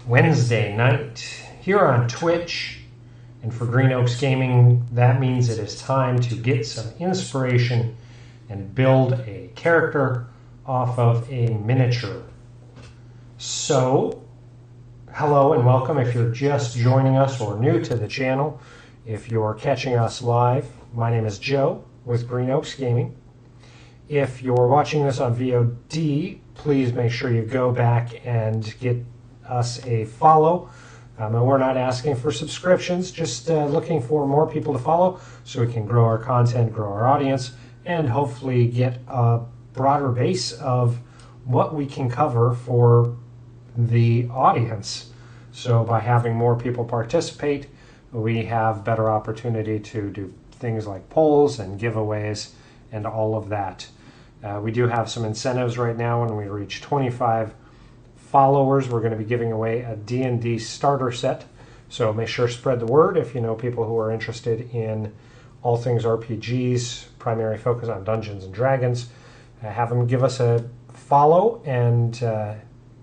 Wednesday night here on Twitch, and for Green Oaks Gaming, that means it is time to get some inspiration and build a character off of a miniature. So, hello and welcome if you're just joining us or new to the channel. If you're catching us live, my name is Joe with Green Oaks Gaming. If you're watching this on VOD, please make sure you go back and get us a follow. And we're not asking for subscriptions, just looking for more people to follow so we can grow our content, grow our audience, and hopefully get a broader base of what we can cover for the audience. So by having more people participate, we have better opportunity to do things like polls and giveaways and all of that. We do have some incentives right now. When we reach 25 followers, we're going to be giving away a D&D starter set. So make sure to spread the word if you know people who are interested in all things RPGs, primary focus on Dungeons and Dragons. Have them give us a follow, and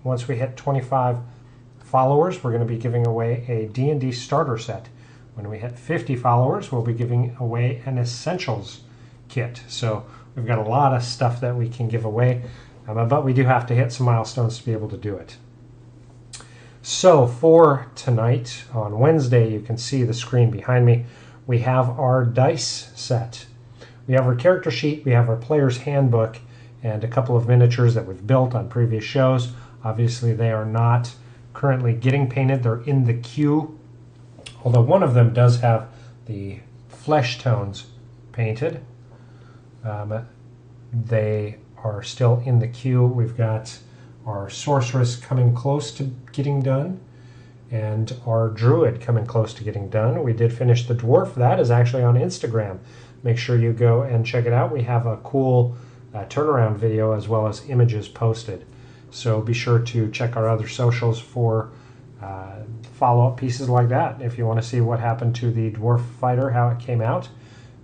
once we hit 25 followers, we're going to be giving away a D&D starter set. When we hit 50 followers, we'll be giving away an essentials kit. So we've got a lot of stuff that we can give away, but we do have to hit some milestones to be able to do it. So for tonight, on Wednesday, you can see the screen behind me, we have our dice set. We have our character sheet, we have our player's handbook, and a couple of miniatures that we've built on previous shows. Obviously, they are not currently getting painted. They're in the queue, although one of them does have the flesh tones painted. They are still in the queue. We've got our sorceress coming close to getting done, and our druid coming close to getting done. We did finish the dwarf. That is actually on Instagram. Make sure you go and check it out. We have a cool turnaround video as well as images posted. So be sure to check our other socials for follow-up pieces like that. If you want to see what happened to the dwarf fighter, how it came out,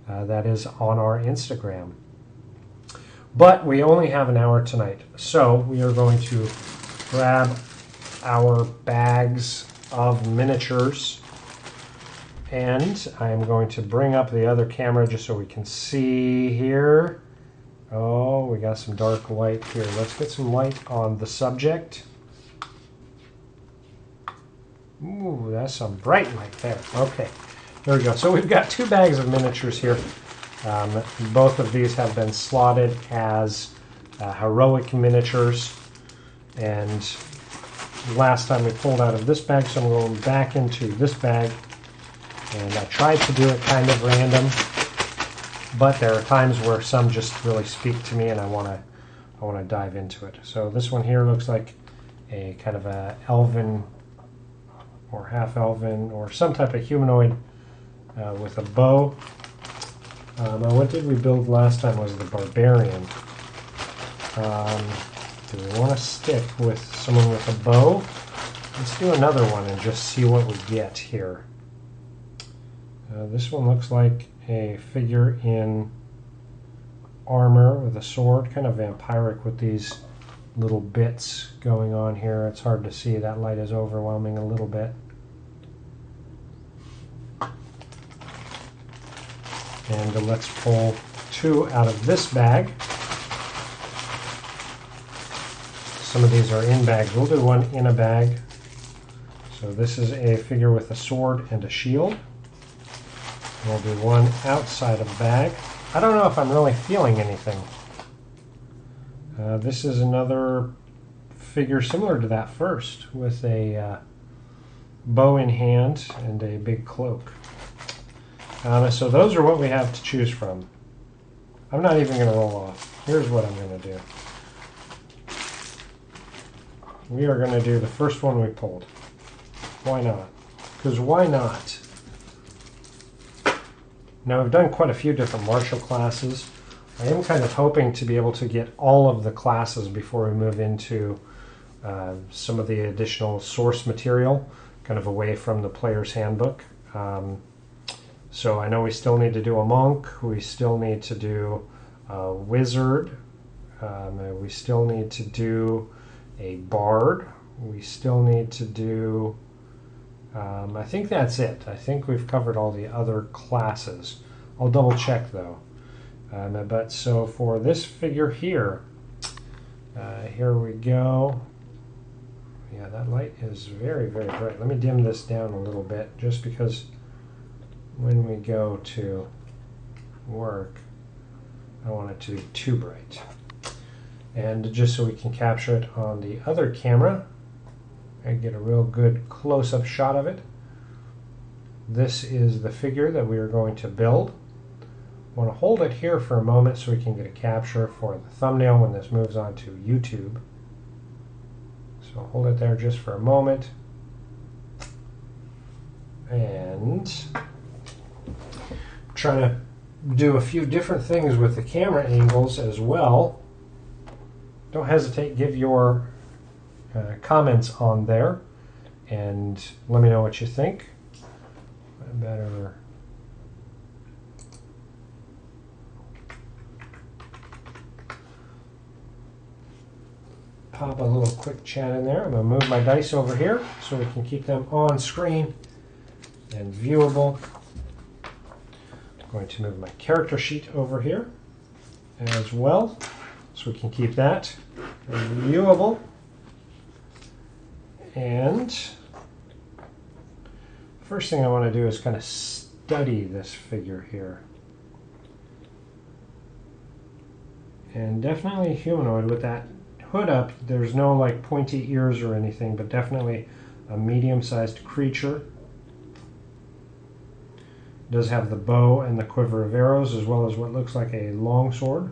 that is on our Instagram. But we only have an hour tonight, so we are going to grab our bags of miniatures, and I am going to bring up the other camera just so we can see here. Oh, we got some dark light here. Let's get some light on the subject. Ooh, that's some bright light there. Okay, there we go. So we've got two bags of miniatures here. Both of these have been slotted as heroic miniatures, and last time we pulled out of this bag, so I'm going back into this bag, and I tried to do it kind of random, but there are times where some just really speak to me and I want to dive into it. So this one here looks like a kind of a elven or half elven or some type of humanoid with a bow. What did we build last time was the Barbarian. Do we want to stick with someone with a bow? Let's do another one and just see what we get here. This one looks like a figure in armor with a sword, kind of vampiric with these little bits going on here. It's hard to see. That light is overwhelming a little bit. And let's pull two out of this bag. Some of these are in bags. We'll do one in a bag. So this is a figure with a sword and a shield. We'll do one outside of the bag. I don't know if I'm really feeling anything. This is another figure similar to that first, with a bow in hand and a big cloak. So those are what we have to choose from. I'm not even going to roll off. Here's what I'm going to do. We are going to do the first one we pulled. Why not? Because why not? Now, I've done quite a few different martial classes. I am kind of hoping to be able to get all of the classes before we move into some of the additional source material, kind of away from the player's handbook. So I know we still need to do a monk, we still need to do a wizard, we still need to do a bard, we still need to do, I think that's it. I think we've covered all the other classes. I'll double check though. But so for this figure here, here we go. Yeah, that light is very, very bright. Let me dim this down a little bit just because when we go to work, I don't want it to be too bright. And just so we can capture it on the other camera and get a real good close-up shot of it. This is the figure that we are going to build. I want to hold it here for a moment so we can get a capture for the thumbnail when this moves on to YouTube. So hold it there just for a moment. And I'm trying to do a few different things with the camera angles as well. Don't hesitate, give your comments on there and let me know what you think. I better pop a little quick chat in there. I'm going to move my dice over here so we can keep them on screen and viewable. I'm going to move my character sheet over here as well so we can keep that viewable. And first thing I want to do is kind of study this figure here. And definitely humanoid with that hood up. There's no like pointy ears or anything, but definitely a medium-sized creature. Does have the bow and the quiver of arrows, as well as what looks like a long sword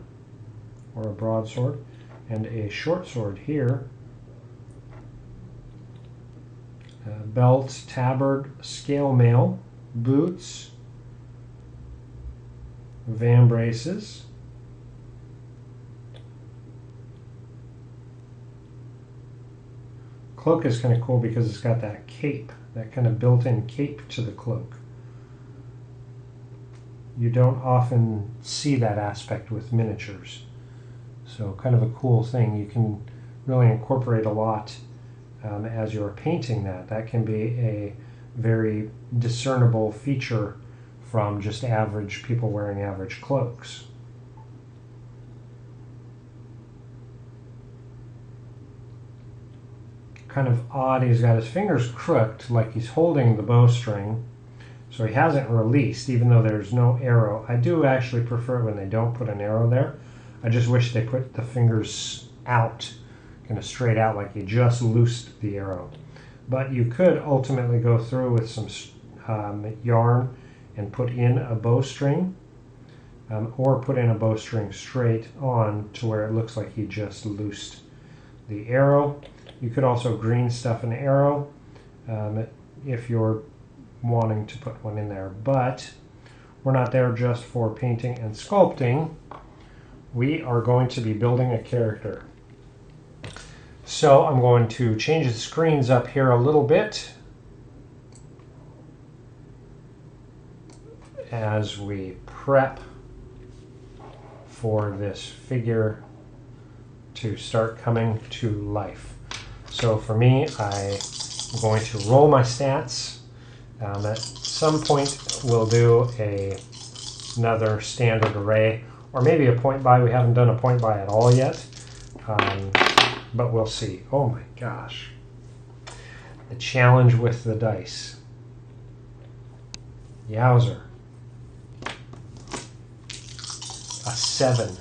or a broadsword and a short sword here. Belt, tabard, scale mail, boots, vambraces, cloak is kind of cool because it's got that cape, that kind of built-in cape to the cloak. You don't often see that aspect with miniatures. So kind of a cool thing. You can really incorporate a lot as you're painting that. That can be a very discernible feature from just average people wearing average cloaks. Kind of odd, he's got his fingers crooked like he's holding the bowstring, so he hasn't released even though there's no arrow. I do actually prefer it when they don't put an arrow there. I just wish they put the fingers out, kind of straight out like you just loosed the arrow. But you could ultimately go through with some yarn and put in a bowstring, or put in a bowstring straight on to where it looks like he just loosed the arrow. You could also green stuff an arrow if you're wanting to put one in there, but we're not there just for painting and sculpting. We are going to be building a character. So I'm going to change the screens up here a little bit as we prep for this figure to start coming to life. So for me, I'm going to roll my stats. At some point, we'll do another standard array, or maybe a point buy. We haven't done a point buy at all yet, but we'll see. Oh my gosh. The challenge with the dice. Yowzer. A 7.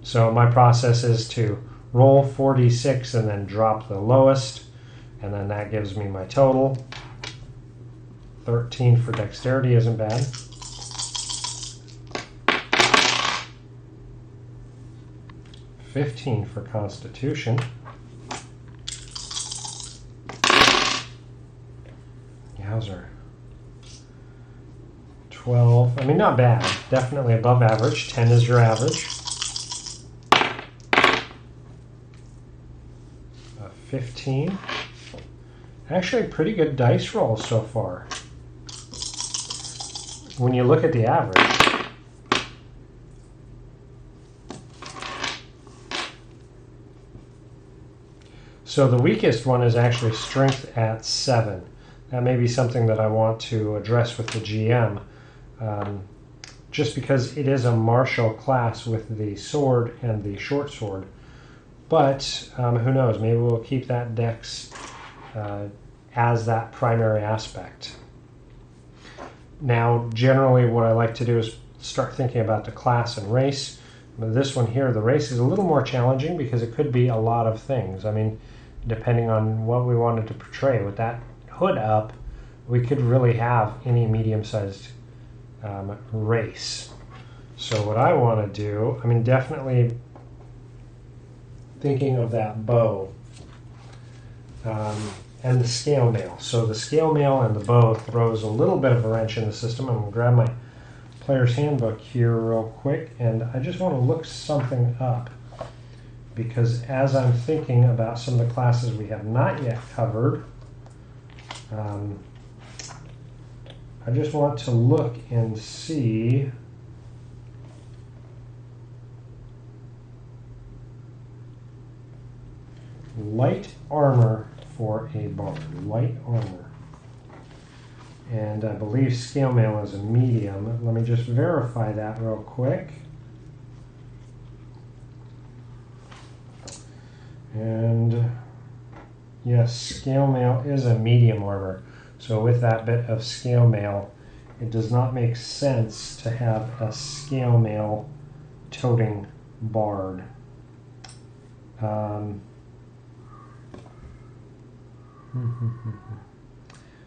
So my process is to roll 4d6 and then drop the lowest, and then that gives me my total. 13 for dexterity isn't bad. $15 for constitution. Yowzer. 12. I mean, not bad. Definitely above average. 10 is your average. 15. Actually, pretty good dice rolls so far. When you look at the average. So the weakest one is actually strength at 7. That may be something that I want to address with the GM, just because it is a martial class with the sword and the short sword. But who knows, maybe we'll keep that dex as that primary aspect. Now, generally what I like to do is start thinking about the class and race. This one here, the race is a little more challenging because it could be a lot of things. I mean, depending on what we wanted to portray. With that hood up, we could really have any medium-sized race. So what I want to do, I mean, definitely thinking of that bow and the scale mail. So the scale mail and the bow throws a little bit of a wrench in the system. I'm going to grab my player's handbook here real quick, and I just want to look something up, because as I'm thinking about some of the classes we have not yet covered, I just want to look and see light armor for a bard. Light armor. And I believe scale mail is a medium. Let me just verify that real quick. And yes, scale mail is a medium armor. So with that bit of scale mail, it does not make sense to have a scale mail toting bard.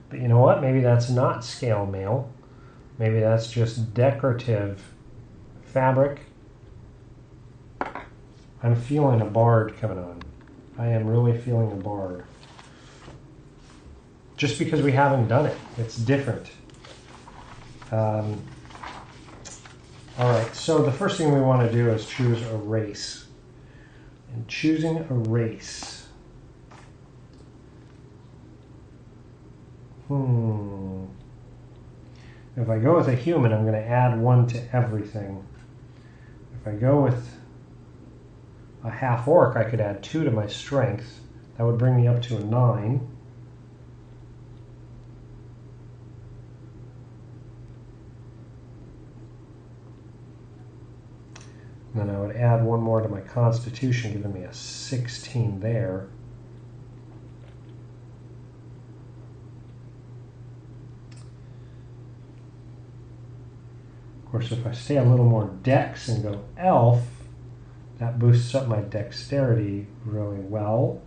But you know what? Maybe that's not scale mail. Maybe that's just decorative fabric. I'm feeling a bard coming on. I am really feeling a bard. Just because we haven't done it. It's different. All right, so the first thing we want to do is choose a race. And choosing a race. If I go with a human, I'm going to add 1 to everything. If I go with a half orc, I could add 2 to my strength. That would bring me up to a 9. And then I would add 1 more to my constitution, giving me a 16 there. Of course, if I stay a little more dex and go elf, that boosts up my dexterity really well.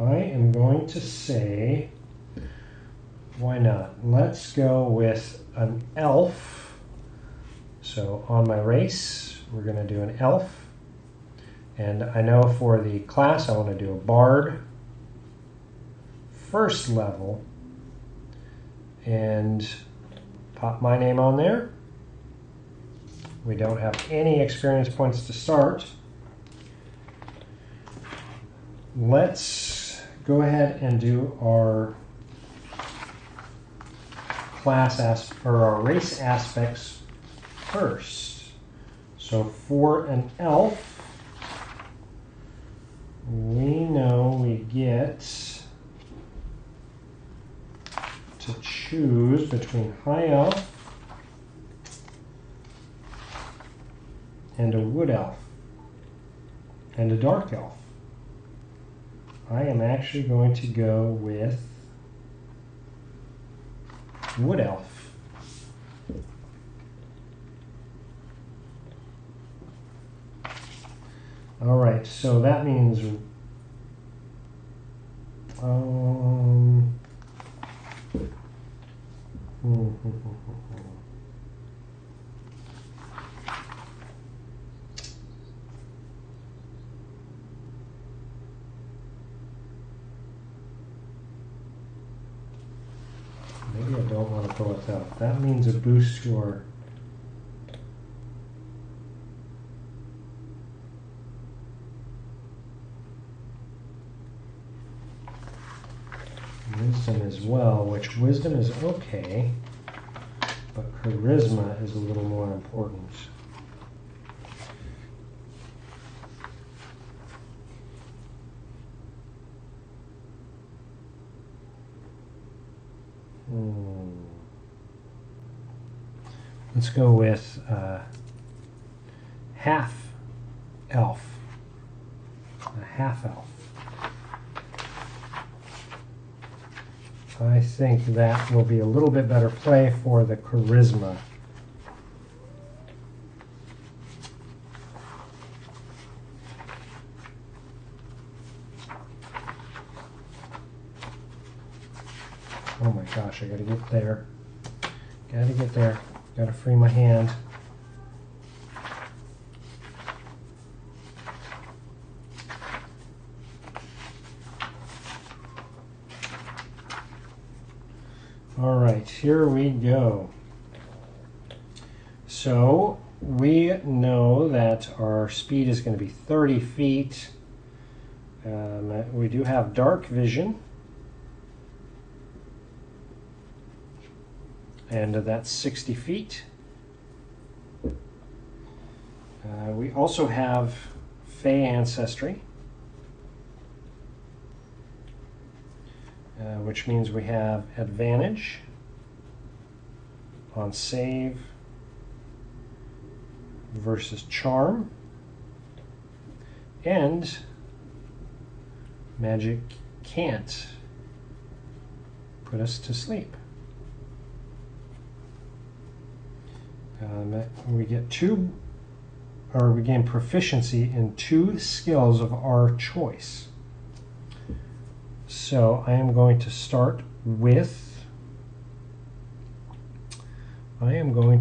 I am going to say, why not? Let's go with an elf. So on my race, we're going to do an elf. And I know for the class, I want to do a bard, first level, and pop my name on there. We don't have any experience points to start. Let's go ahead and do our our race aspects first. So for an elf, we know we get to choose between high elf and a wood elf and a dark elf. I am actually going to go with wood elf. All right, so that means maybe I don't want to go with that. That means a boost to our wisdom as well, which wisdom is okay, but charisma is a little more important. Let's go with half elf. A half elf. I think that will be a little bit better play for the charisma. Oh my gosh, I gotta get there. Gotta get there. Gotta free my hand. All right, here we go. So we know that our speed is going to be 30 feet. We do have dark vision. And that's 60 feet. We also have Fey ancestry, which means we have advantage on save versus charm, and magic can't put us to sleep. We get we gain proficiency in 2 skills of our choice. So I am going to start with, let's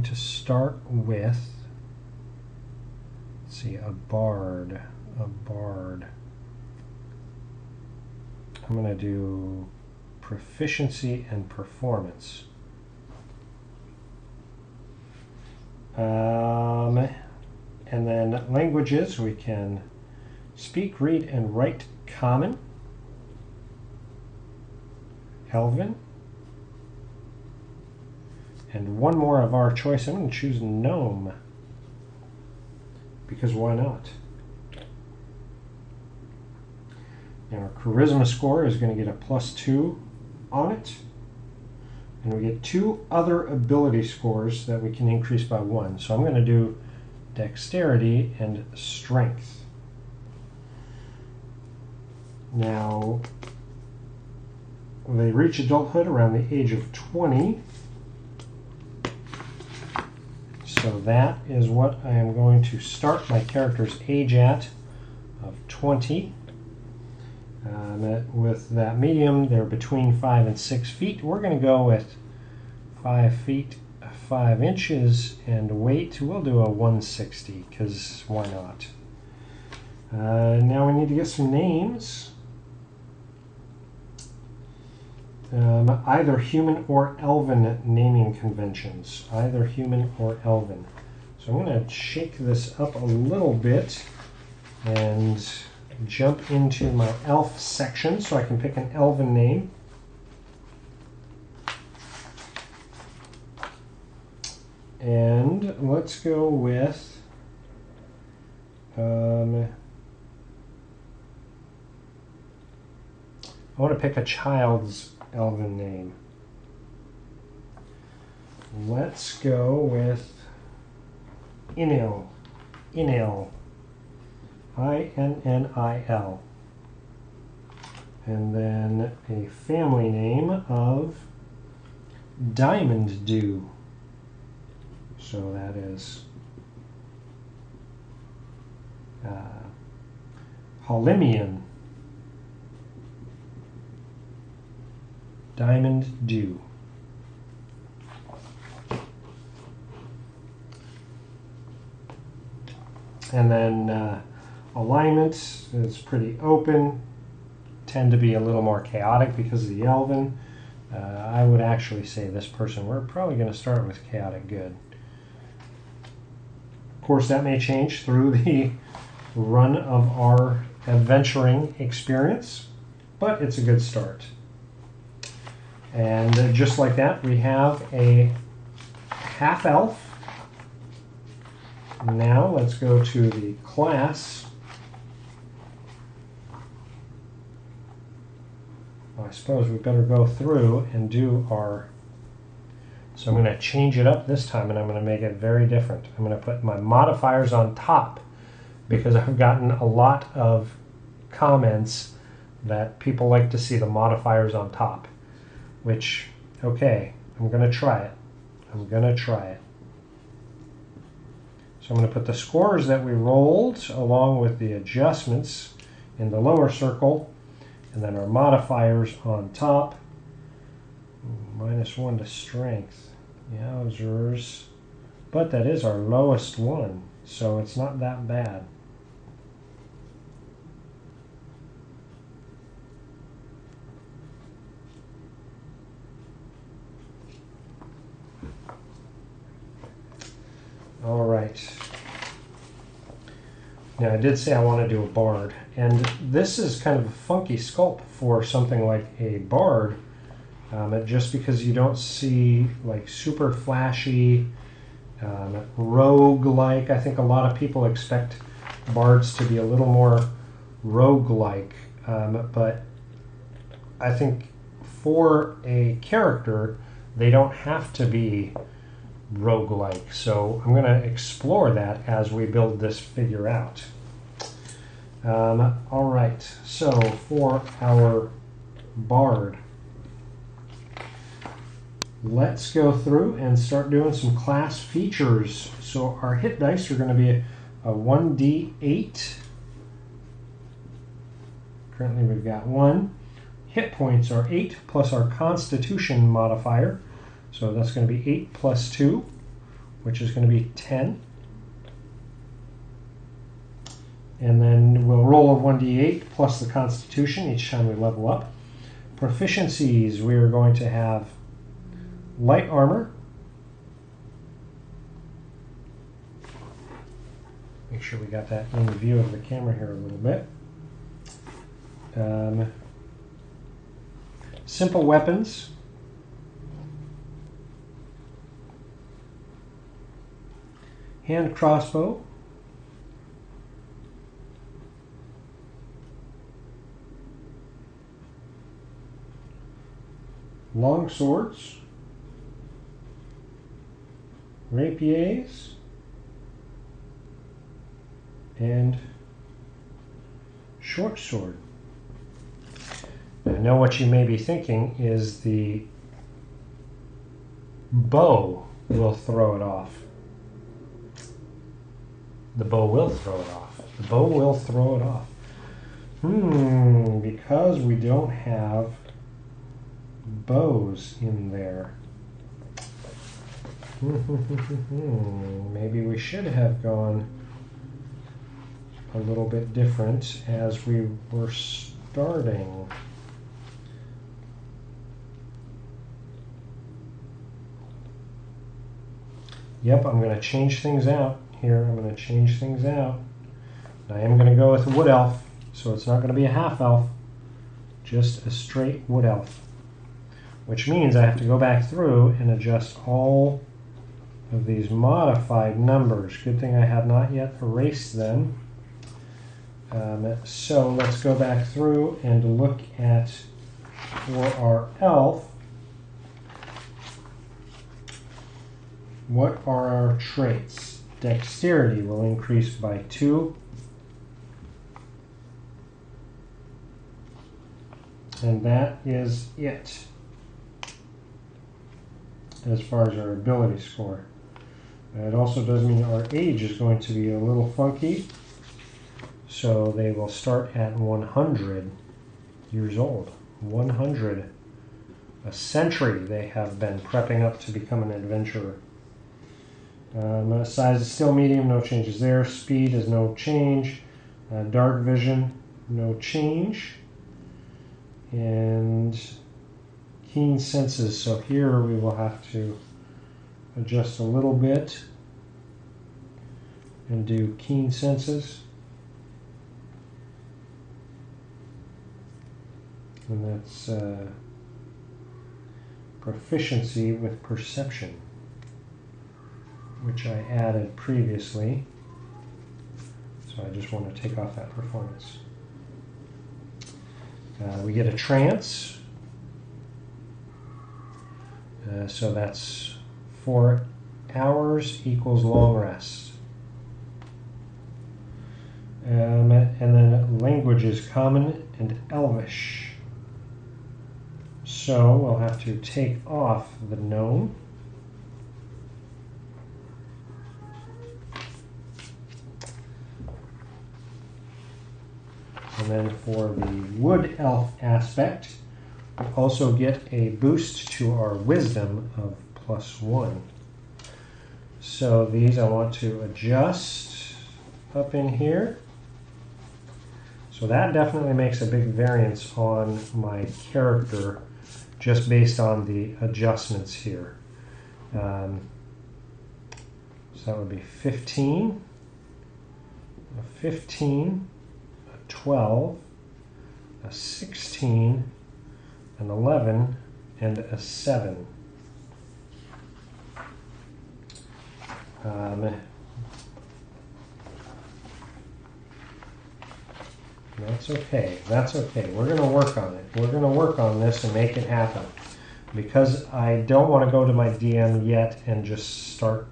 see, a bard. I'm going to do proficiency and performance. And then languages, we can speak, read, and write Common, Elven, and one more of our choice. I'm going to choose Gnome, because why not? And our charisma score is going to get a +2 on it. And we get 2 other ability scores that we can increase by 1. So I'm going to do dexterity and strength. Now, they reach adulthood around the age of 20. So that is what I am going to start my character's age at, of 20. With that medium, they're between 5 and 6 feet. We're going to go with 5 feet 5 inches, and weight, we'll do a 160, because why not? Now we need to get some names. Either human or elven naming conventions. Either human or elven. So I'm going to shake this up a little bit and jump into my elf section so I can pick an elven name. And let's go with I want to pick a child's elven name. Let's go with Inil. Inil. I-N-N-I-L. And then a family name of Diamond Dew. So that is Holymian. Diamond Dew. And then alignment is pretty open, tend to be a little more chaotic because of the elven. I would actually say this person, we're probably going to start with chaotic good. Of course, that may change through the run of our adventuring experience, but it's a good start. And just like that, we have a half elf. Now let's go to the class. Well, I suppose we better go through and do our... So I'm going to change it up this time, and I'm going to make it very different. I'm going to put my modifiers on top because I've gotten a lot of comments that people like to see the modifiers on top, which, okay, I'm going to try it. I'm going to try it. So I'm going to put the scores that we rolled along with the adjustments in the lower circle, and then our modifiers on top. -1 to strength. Yowzers. But that is our lowest one, so it's not that bad. All right. Now I did say I want to do a bard, and this is kind of a funky sculpt for something like a bard, just because you don't see like super flashy, rogue-like. I think a lot of people expect bards to be a little more rogue-like, but I think for a character they don't have to be roguelike. So I'm going to explore that as we build this figure out. All right, so for our bard, let's go through and start doing some class features. So our hit dice are going to be a 1d8. Currently we've got 1. Hit points are 8 plus our constitution modifier. So that's going to be 8 plus 2, which is going to be 10. And then we'll roll a 1d8 plus the constitution each time we level up. Proficiencies, we are going to have light armor. Make sure we got that in the view of the camera here a little bit. Simple weapons. Hand crossbow. Long swords. Rapiers. And short sword. I know what you may be thinking is the bow will throw it off. The bow will throw it off. The bow will throw it off. Because we don't have bows in there. Maybe we should have gone a little bit different as we were starting. Yep, I'm going to change things out here. I'm going to change things out. I am going to go with wood elf, so it's not going to be a half elf, just a straight wood elf, which means I have to go back through and adjust all of these modified numbers. Good thing I have not yet erased them. So let's go back through and look at, for our elf, what are our traits? Dexterity will increase by 2. And that is it as far as our ability score. It also does mean our age is going to be a little funky. So they will start at 100 years old. 100. A century they have been prepping up to become an adventurer. Size is still medium, no changes there. Speed is no change. Dark vision, no change. And keen senses. So here we will have to adjust a little bit and do keen senses. And that's proficiency with perception, which I added previously. So I just want to take off that performance. We get a trance. So that's 4 hours equals long rest. And then languages, common and elvish. So we'll have to take off the gnome. And then for the wood elf aspect, we also get a boost to our wisdom of +1. So these I want to adjust up in here. So that definitely makes a big variance on my character just based on the adjustments here. So that would be 15, a 15, a 12, a 16, an 11, and a 7. That's okay. That's okay. We're going to work on it. We're going to work on this and make it happen. Because I don't want to go to my DM yet and just start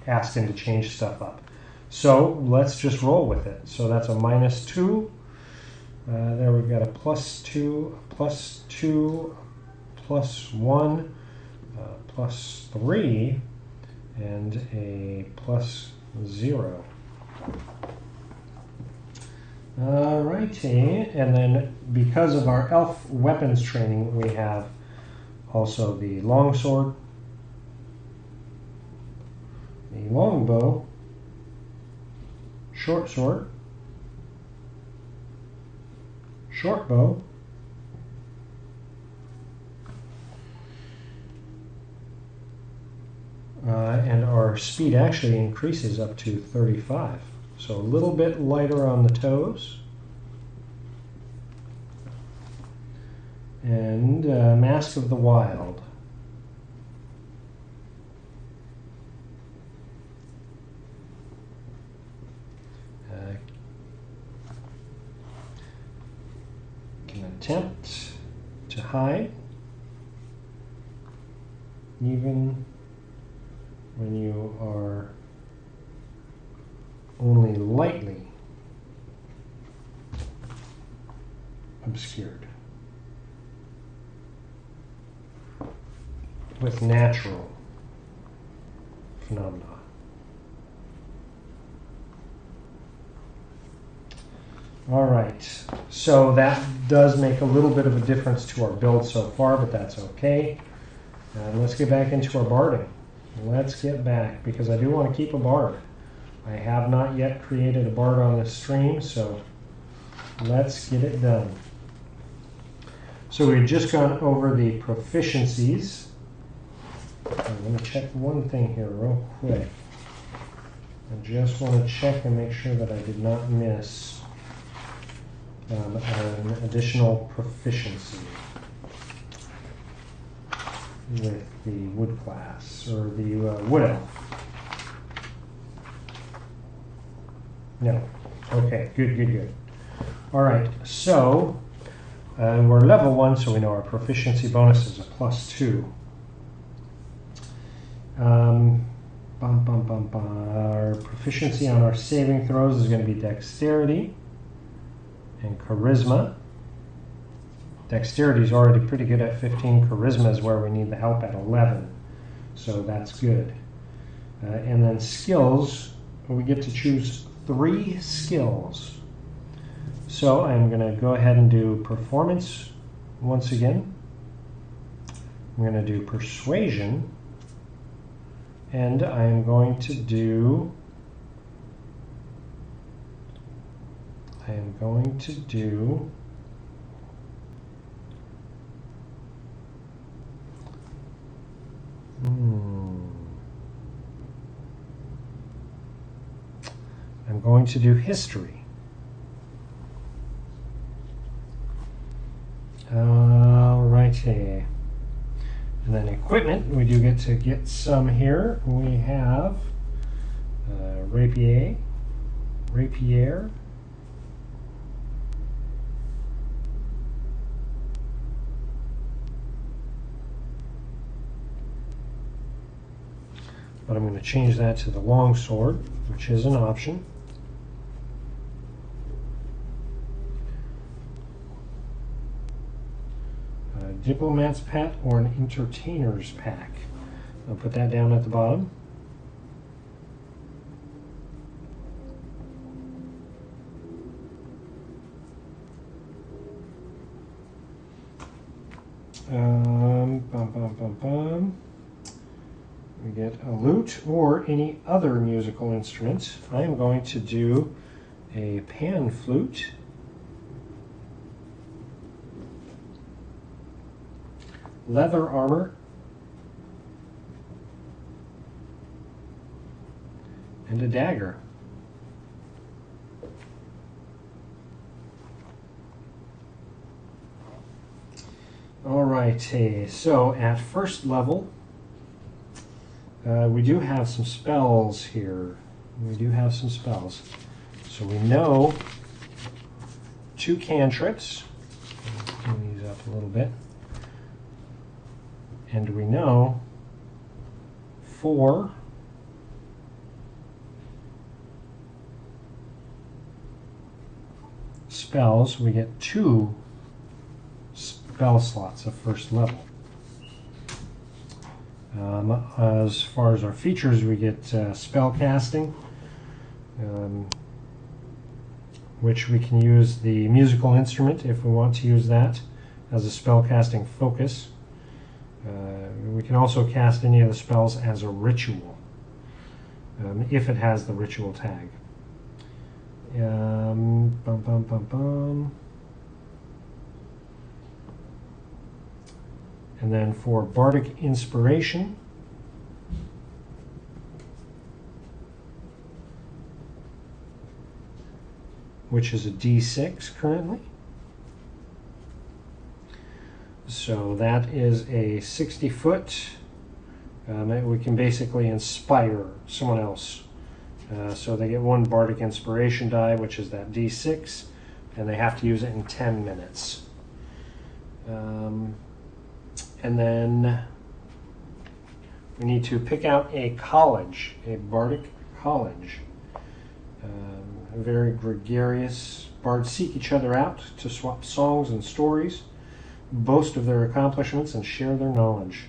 asking to change stuff up. So let's just roll with it. So that's a -2. There we've got a +2, +2, +1, +3, and a +0. Alrighty, and then because of our elf weapons training, we have also the longsword, the longbow, short sword, short bow, and our speed actually increases up to 35. So a little bit lighter on the toes. And Mask of the Wild. Can attempt to hide even when you are only lightly obscured with natural phenomena. All right, so that does make a little bit of a difference to our build so far, but that's okay. Let's get back into our barding. Let's get back, because I do want to keep a bard. I have not yet created a bard on this stream, so let's get it done. So we've just gone over the proficiencies. I'm going to check one thing here real quick. I just want to check and make sure that I did not miss an additional proficiency with the wood class, or the wood elf. No. Okay, good. All right, so we're level 1, so we know our proficiency bonus is a +2. Our proficiency on our saving throws is going to be dexterity and charisma. Dexterity is already pretty good at 15. Charisma is where we need the help at 11. So that's good. And then skills, we get to choose 3 skills. So I'm going to go ahead and do performance once again. I'm going to do persuasion. And I'm going to do I'm going to do history. Alrighty. And then equipment, we do get to get some here. We have rapier, but I'm going to change that to the longsword, which is an option. Diplomat's Pet or an Entertainer's Pack. I'll put that down at the bottom. We get a lute or any other musical instrument. I am going to do a pan flute. Leather armor, and a dagger. Alrighty, so at first level, we do have some spells here. So we know 2 cantrips. Clean these up a little bit. And we know 4 spells. We get 2 spell slots of first level. As far as our features, we get spell casting, which we can use the musical instrument if we want to use that as a spell casting focus. We can also cast any of the spells as a ritual, if it has the ritual tag. And then for Bardic Inspiration, which is a D6 currently. So that is a 60-foot. We can basically inspire someone else. So they get 1 Bardic Inspiration die, which is that D6, and they have to use it in 10 minutes. And then we need to pick out a college, a Bardic College. Very gregarious. Bards seek each other out to swap songs and stories, boast of their accomplishments, and share their knowledge.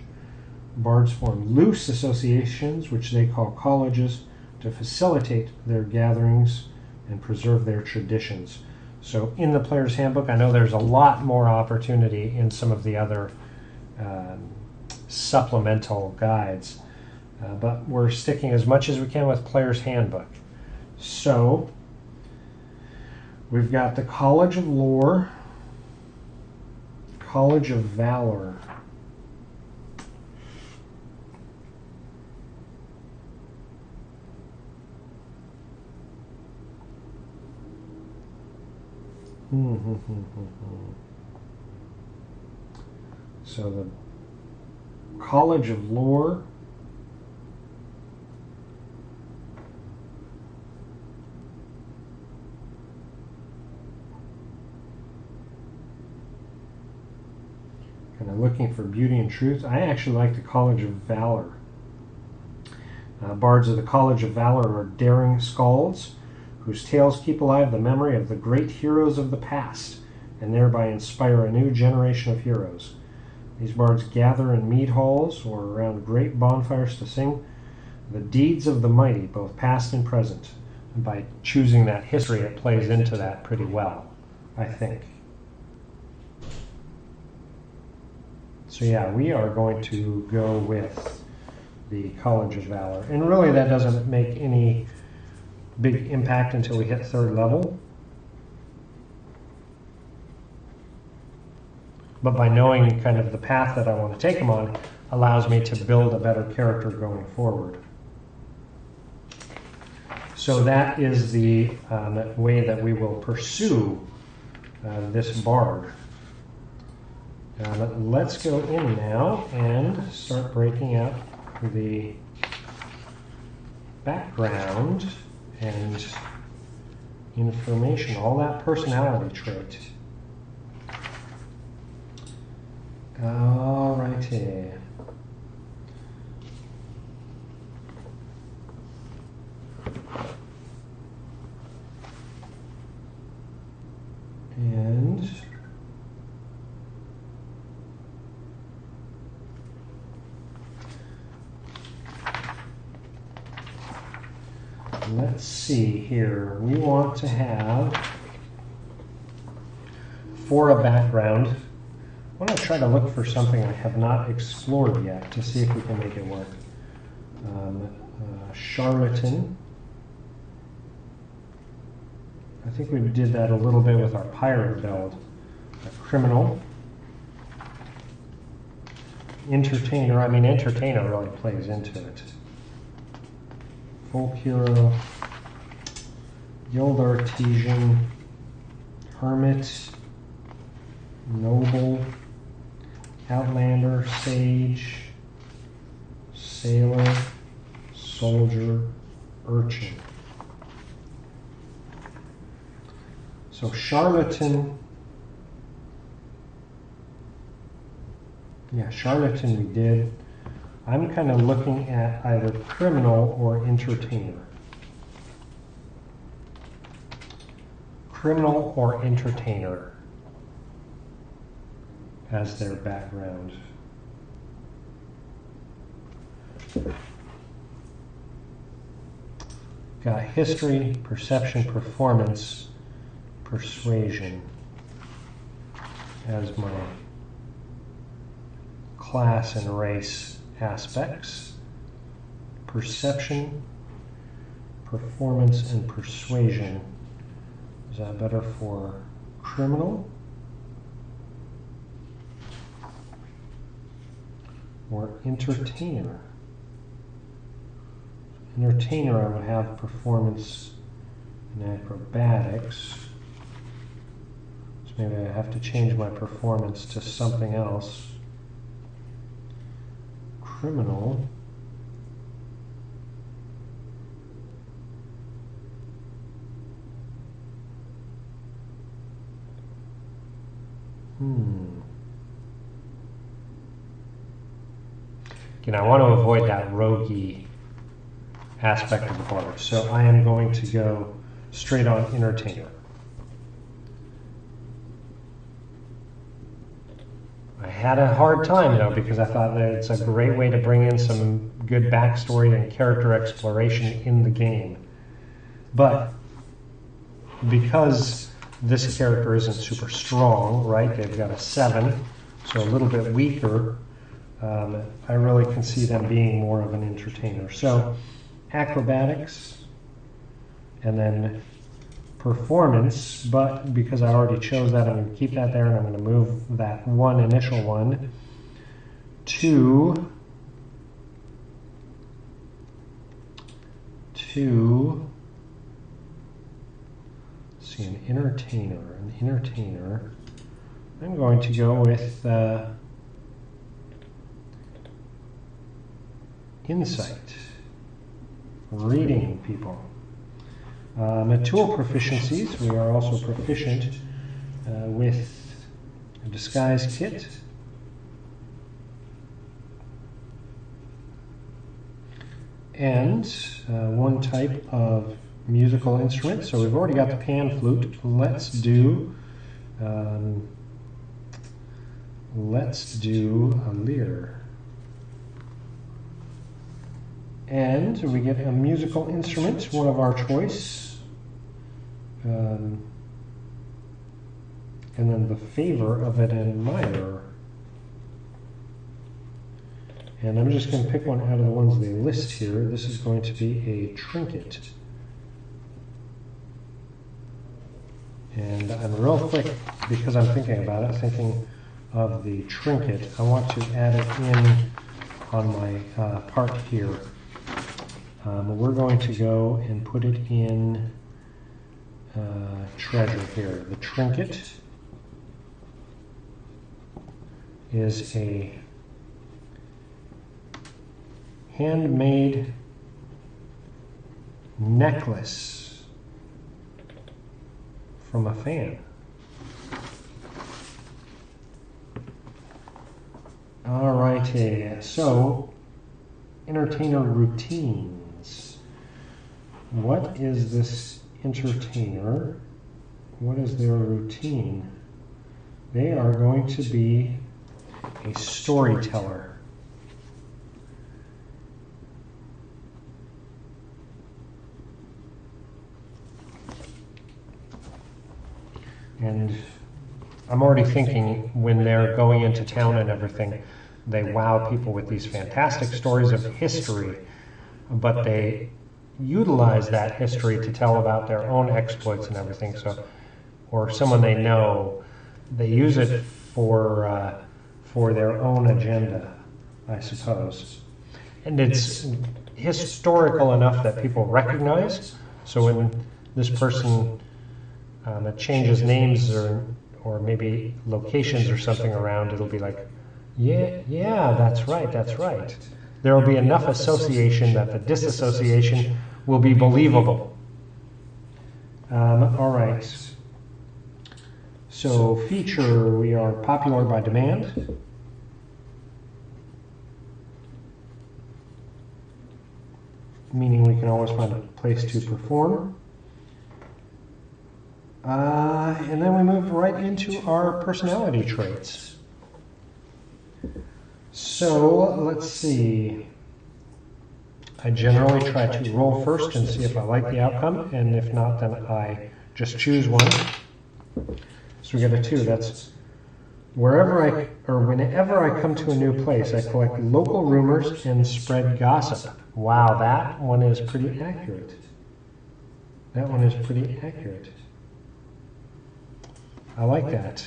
Bards form loose associations, which they call colleges, to facilitate their gatherings and preserve their traditions. So in the Player's Handbook, I know there's a lot more opportunity in some of the other supplemental guides, but we're sticking as much as we can with Player's Handbook. So we've got the College of Lore, College of Valor. So the College of Lore kind of looking for beauty and truth. I actually like the College of Valor. Bards of the College of Valor are daring skalds whose tales keep alive the memory of the great heroes of the past and thereby inspire a new generation of heroes. These bards gather in mead halls or around great bonfires to sing the deeds of the mighty, both past and present. And by choosing that history, it plays into that pretty well, I think. So yeah, we are going to go with the College of Valor. And really that doesn't make any big impact until we hit 3rd level. But by knowing kind of the path that I want to take them on, allows me to build a better character going forward. So that is the way that we will pursue this bard. Let's go in now and start breaking out the background and information, all that personality trait. All righty. And let's see here. We want to have, for a background, I want to try to look for something I have not explored yet to see if we can make it work. Charlatan. I think we did that a little bit with our pirate build. A criminal. Entertainer. I mean, entertainer really plays into it. Folk hero. Guild artisan. Hermit. Noble. Outlander. Sage. Sailor. Soldier. Urchin. So charlatan, yeah, charlatan we did. I'm kind of looking at either criminal or entertainer. Criminal or entertainer as their background. Got history, perception, performance, persuasion as my class and race aspects. Perception, performance, and persuasion. Is that better for criminal or entertainer? Entertainer, I would have performance and acrobatics. Maybe I have to change my performance to something else. Criminal. Again, I want to avoid that roguey aspect of the bard, so I am going to go straight on entertainer. I had a hard time, because I thought that it's a great way to bring in some good backstory and character exploration in the game. But because this character isn't super strong, right? They've got a 7, so a little bit weaker. I really can see them being more of an entertainer. So acrobatics, and then performance, but because I already chose that, I'm going to keep that there, and I'm going to move that initial one to see, an entertainer. I'm going to go with insight, reading people. Tool proficiencies, we are also proficient with a disguise kit. And one type of musical instrument. So we've already got the pan flute. Let's do a lyre. And we get a musical instrument, one of our choice. And then the favor of an admirer. And I'm just going to pick one out of the ones they list here. This is going to be a trinket. And I'm real quick, because I'm thinking about it, thinking of the trinket. I want to add it in on my part here. We're going to go and put it in treasure here. The trinket. is a handmade necklace from a fan. All righty, so entertainer routines. What is this entertainer? What is their routine? They are going to be a storyteller. And I'm already thinking when they're going into town and everything, they wow people with these fantastic stories of history, but they utilize that history to tell about their own exploits and everything. So, or someone they know, they use it for their own agenda, I suppose. And it's historical enough that people recognize. So when this person changes names or maybe locations or something around, it'll be like, yeah, that's right. There will be enough association that the disassociation will be believable. All right. So feature, we are popular by demand. Meaning we can always find a place to perform. And then we move right into our personality traits. So let's see. I generally try to roll first and see if I like the outcome, and if not, then I just choose one. So we get a 2. That's whenever I come to a new place, I collect local rumors and spread gossip. Wow, that one is pretty accurate. That one is pretty accurate. I like that.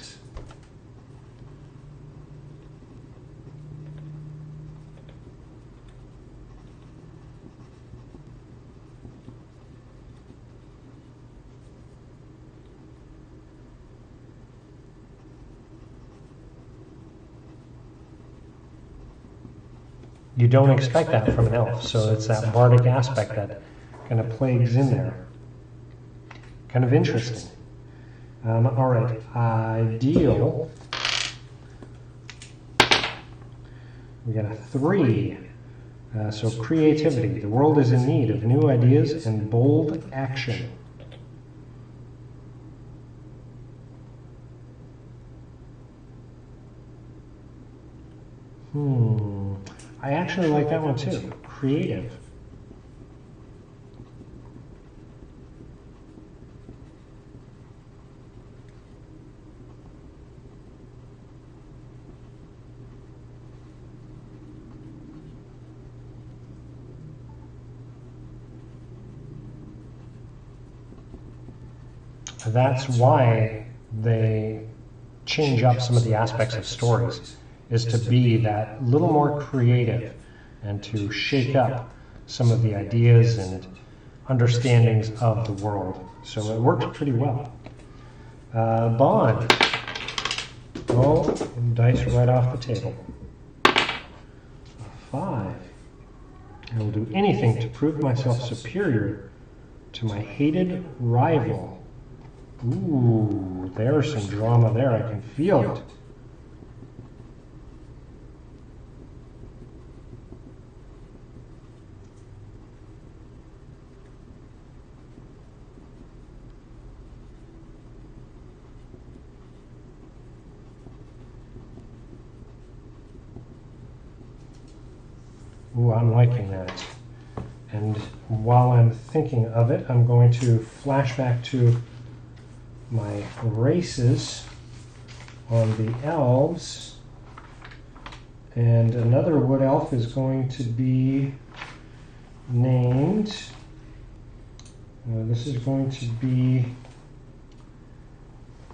You don't expect that from an elf, so it's that bardic aspect that kind of plagues in there. Kind of interesting. All right, ideal. We got a 3. So creativity. The world is in need of new ideas and bold action. I actually like that one too. Creative. That's why they change up some of the aspects of stories, is to be that little more creative and to shake up some of the ideas and understandings of the world. So it worked pretty well. Bond. Oh, dice right off the table. 5. I will do anything to prove myself superior to my hated rival. Ooh, there's some drama there. I can feel it. Ooh, I'm liking that. And while I'm thinking of it, I'm going to flash back to my races on the elves. And another wood elf is going to be named, this is going to be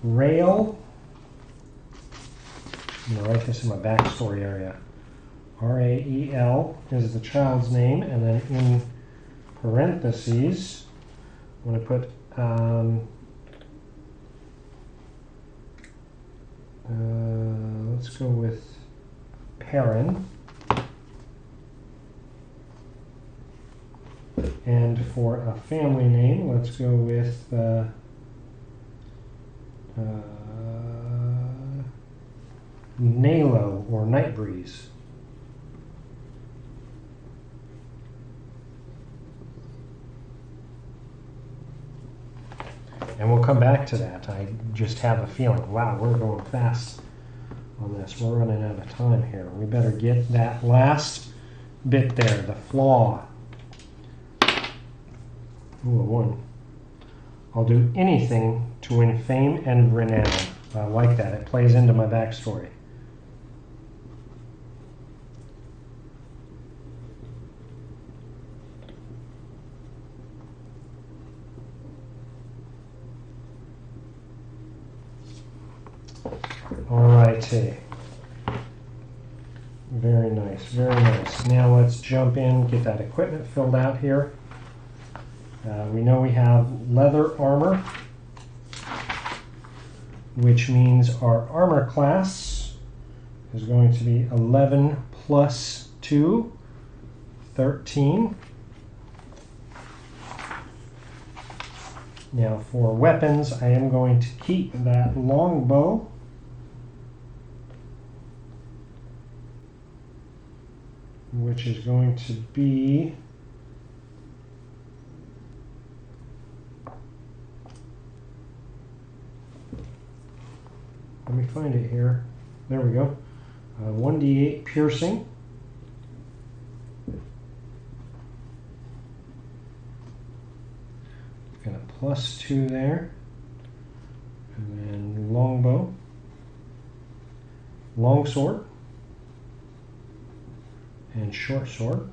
Rael. I'm going to write this in my backstory area. R-A-E-L is the child's name, and then in parentheses, I'm going to put let's go with Perrin. And for a family name, let's go with Nalo or Nightbreeze. And we'll come back to that. I just have a feeling, wow, we're going fast on this. We're running out of time here. We better get that last bit there, the flaw. Ooh, a 1. I'll do anything to win fame and renown. I like that. It plays into my backstory. Alrighty. Very nice, very nice. Now let's jump in, get that equipment filled out here. We know we have leather armor, which means our armor class is going to be 11 plus 2, 13. Now for weapons, I am going to keep that longbow. Which is going to be let me find it here. There we go. 1d8 piercing. Got a +2 there. And then longbow. Longsword. And short sword.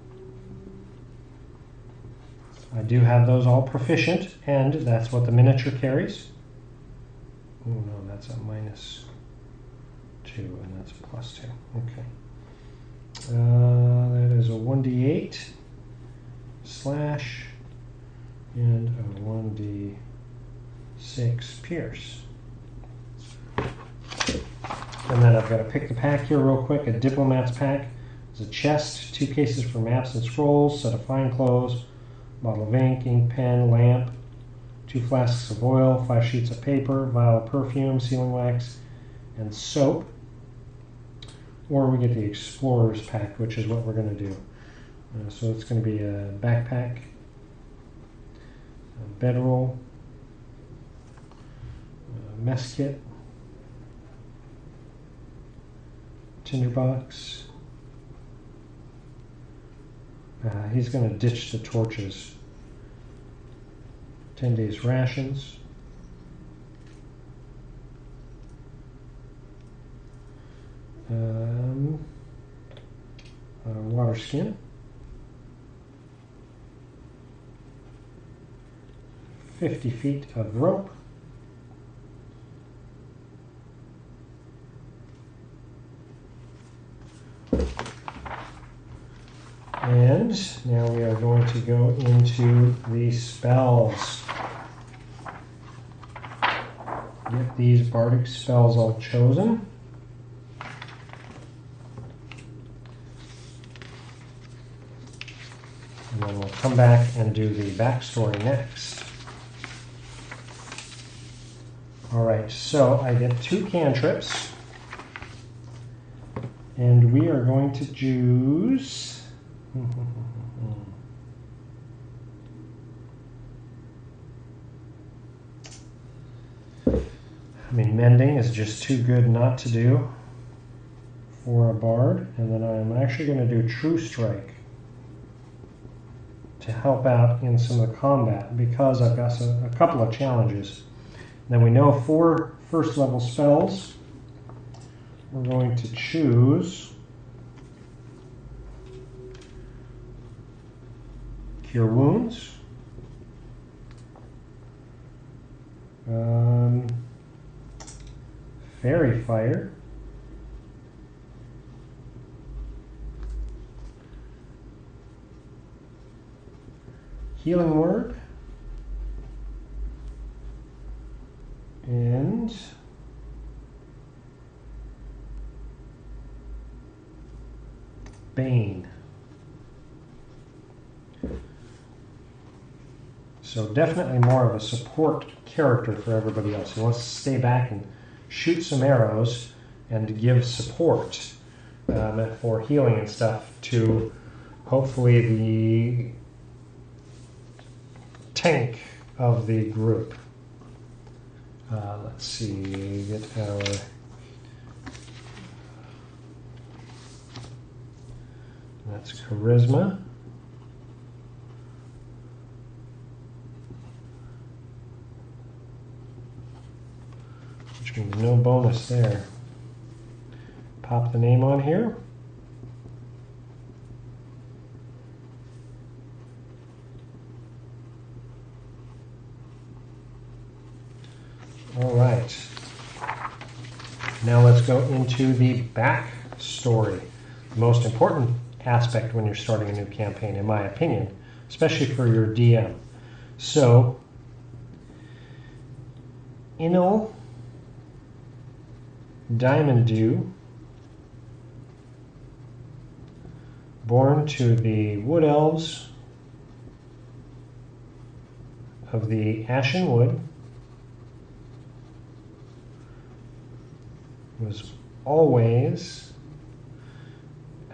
I do have those all proficient, and that's what the miniature carries. Oh no, that's a -2, and that's a +2. Okay. That is a 1d8 slash and a 1d6 pierce. And then I've got to pick the pack here real quick. A diplomat's pack. There's a chest, 2 cases for maps and scrolls, set of fine clothes, bottle of ink, ink pen, lamp, 2 flasks of oil, 5 sheets of paper, vial of perfume, sealing wax, and soap. Or we get the explorer's pack, which is what we're going to do. So it's going to be a backpack, a bedroll, a mess kit, tinderbox. He's going to ditch the torches. 10 days rations. Water skin. 50 feet of rope. And now we are going to go into the spells. Get these bardic spells all chosen. And then we'll come back and do the backstory next. Alright, so I get 2 cantrips. And we are going to choose... I mean, mending is just too good not to do for a bard. And then I'm actually going to do True Strike to help out in some of the combat because I've got a couple of challenges. Then we know 4 first level spells. We're going to choose Cure Wounds, Fairy Fire, Healing Word, and Bane. So definitely more of a support character for everybody else. He wants to stay back and shoot some arrows and give support for healing and stuff to hopefully the tank of the group. Let's see, get our that's charisma. Which means no bonus there. Pop the name on here. All right. Now let's go into the backstory. The most important aspect when you're starting a new campaign, in my opinion, especially for your DM. So, Inil Diamond Dew, born to the Wood Elves of the Ashen Wood, was always,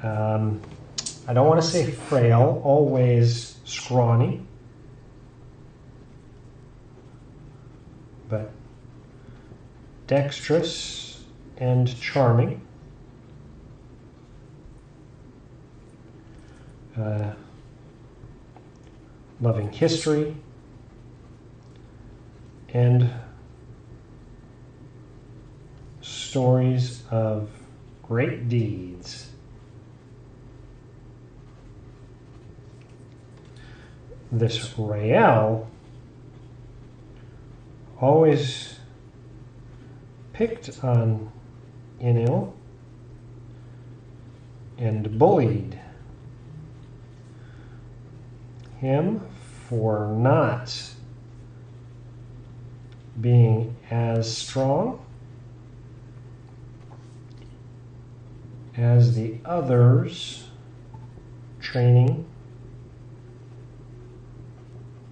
I don't want to say frail, always scrawny, but dexterous and charming. Loving history and stories of great deeds. This Rael always picked on Inil and bullied him for not being as strong as the others, training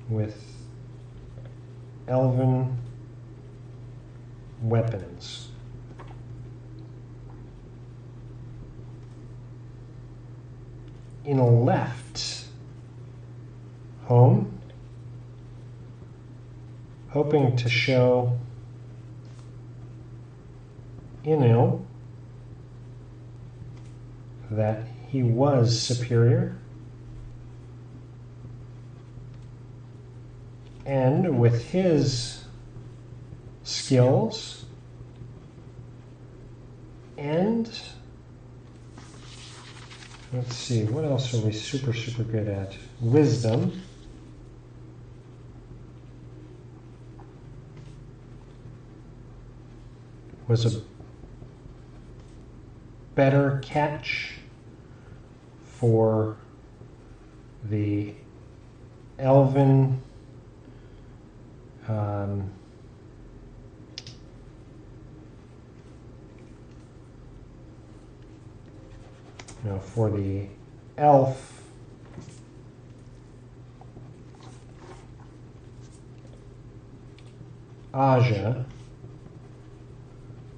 with elven weapons. Inil left home, hoping to show Inil that he was superior, and with his skills and let's see, what else are we super good at? Wisdom. Was a better catch for the elven for the elf Aja,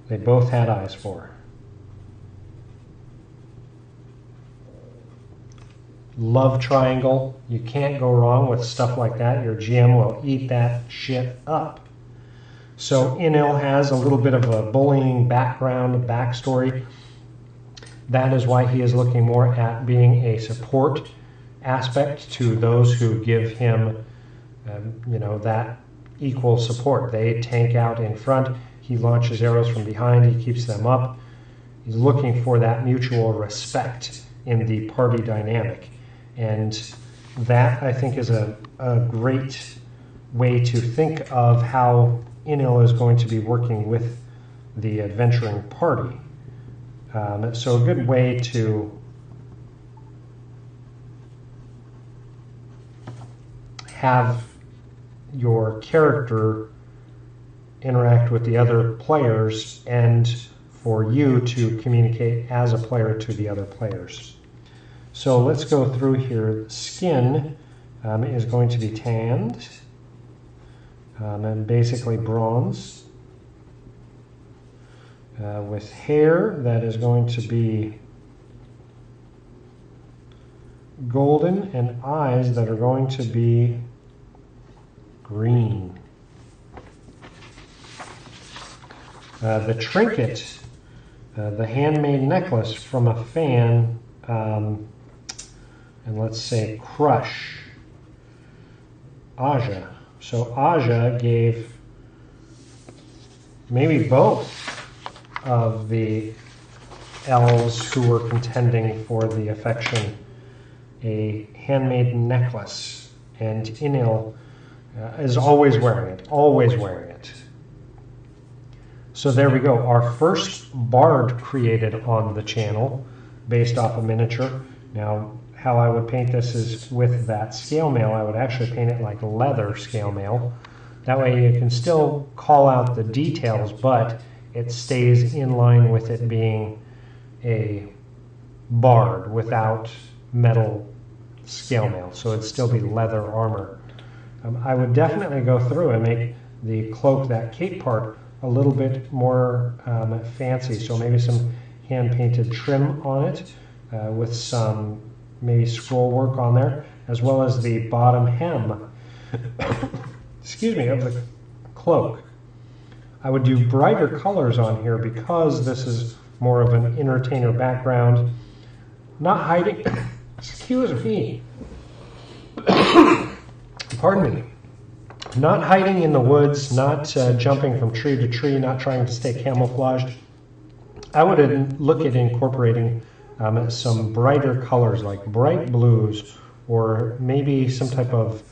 they both had eyes for. Love triangle. You can't go wrong with stuff like that. Your GM will eat that shit up. So Inil has a little bit of a bullying background, backstory. That is why he is looking more at being a support aspect to those who give him, that equal support. They tank out in front. He launches arrows from behind. He keeps them up. He's looking for that mutual respect in the party dynamic. And that, I think, is a great way to think of how Inil is going to be working with the adventuring party. So a good way to have your character interact with the other players and for you to communicate as a player to the other players. So let's go through here. Skin is going to be tanned and basically bronze. With hair that is going to be golden, and eyes that are going to be green. The trinket, the handmade necklace from a fan, and let's say Crush, Aja. So Aja gave maybe both of the elves who were contending for the affection a handmade necklace, and Inil is always wearing it, always wearing it. So there we go, our first bard created on the channel based off a miniature. Now, how I would paint this is with that scale mail. I would actually paint it like leather scale mail. That way you can still call out the details, but it stays in line with it being a bard without metal scale mail. So it'd still be leather armor. I would definitely go through and make the cloak, that cape part, a little bit more fancy. So maybe some hand-painted trim on it with some maybe scroll work on there, as well as the bottom hem excuse me, of the cloak. I would do brighter colors on here because this is more of an entertainer background. Not hiding, excuse me, pardon me, not hiding in the woods, not jumping from tree to tree, not trying to stay camouflaged. I would look at incorporating some brighter colors like bright blues, or maybe some type of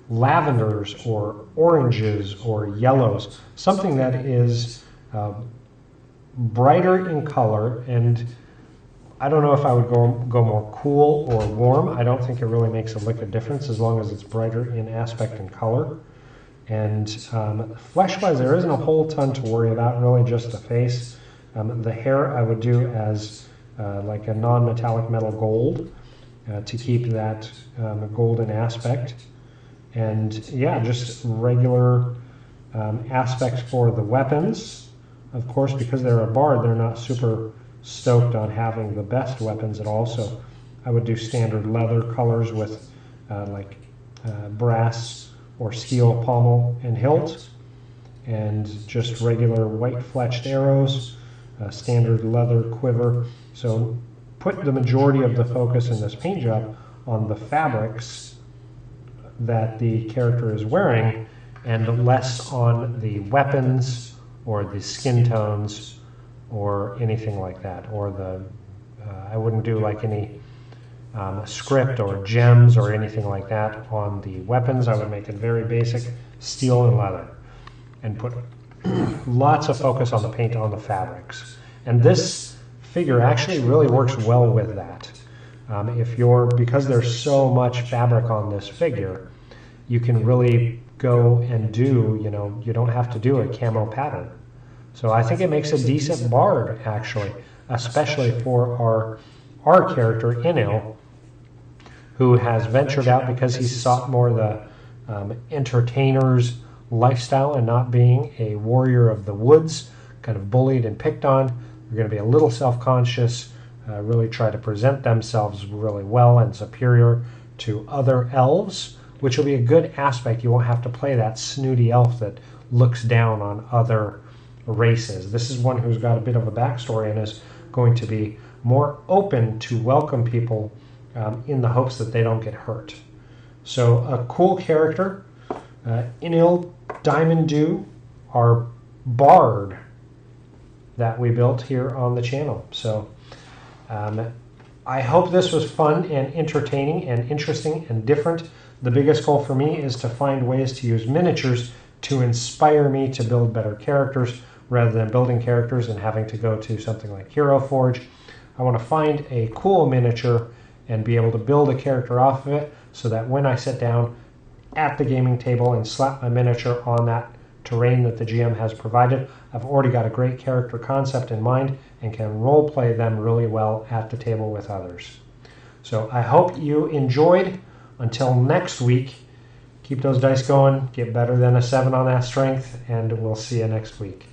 lavenders or oranges or yellows, something that is brighter in color. And I don't know if I would go more cool or warm. I don't think it really makes a lick of difference as long as it's brighter in aspect and color. And flesh-wise, there isn't a whole ton to worry about, really just the face. The hair I would do as like a non-metallic metal gold to keep that golden aspect. And yeah, just regular aspects for the weapons. Of course, because they're a bard, they're not super stoked on having the best weapons at all. So I would do standard leather colors with like brass or steel pommel and hilt, and just regular white fletched arrows, standard leather quiver. So put the majority of the focus in this paint job on the fabrics that the character is wearing, and less on the weapons or the skin tones or anything like that. Or the I wouldn't do like any script or gems or anything like that on the weapons. I would make it very basic, steel and leather, and put lots of focus on the paint on the fabrics. And this figure actually really works well with that. Because there's so much fabric on this figure, you can really go and do, you don't have to do a camo pattern. So I think it makes a decent bard, actually, especially for our character, Inil, who has ventured out because he sought more the entertainer's lifestyle and not being a warrior of the woods, kind of bullied and picked on. They're going to be a little self-conscious, really try to present themselves really well and superior to other elves, which will be a good aspect. You won't have to play that snooty elf that looks down on other races. This is one who's got a bit of a backstory and is going to be more open to welcome people in the hopes that they don't get hurt. So a cool character, Inil Diamond Dew, our bard that we built here on the channel. So I hope this was fun and entertaining and interesting and different. The biggest goal for me is to find ways to use miniatures to inspire me to build better characters rather than building characters and having to go to something like Hero Forge. I want to find a cool miniature and be able to build a character off of it so that when I sit down at the gaming table and slap my miniature on that terrain that the GM has provided. I've already got a great character concept in mind and can role play them really well at the table with others. So I hope you enjoyed. Until next week, keep those dice going, get better than a 7 on that strength, and we'll see you next week.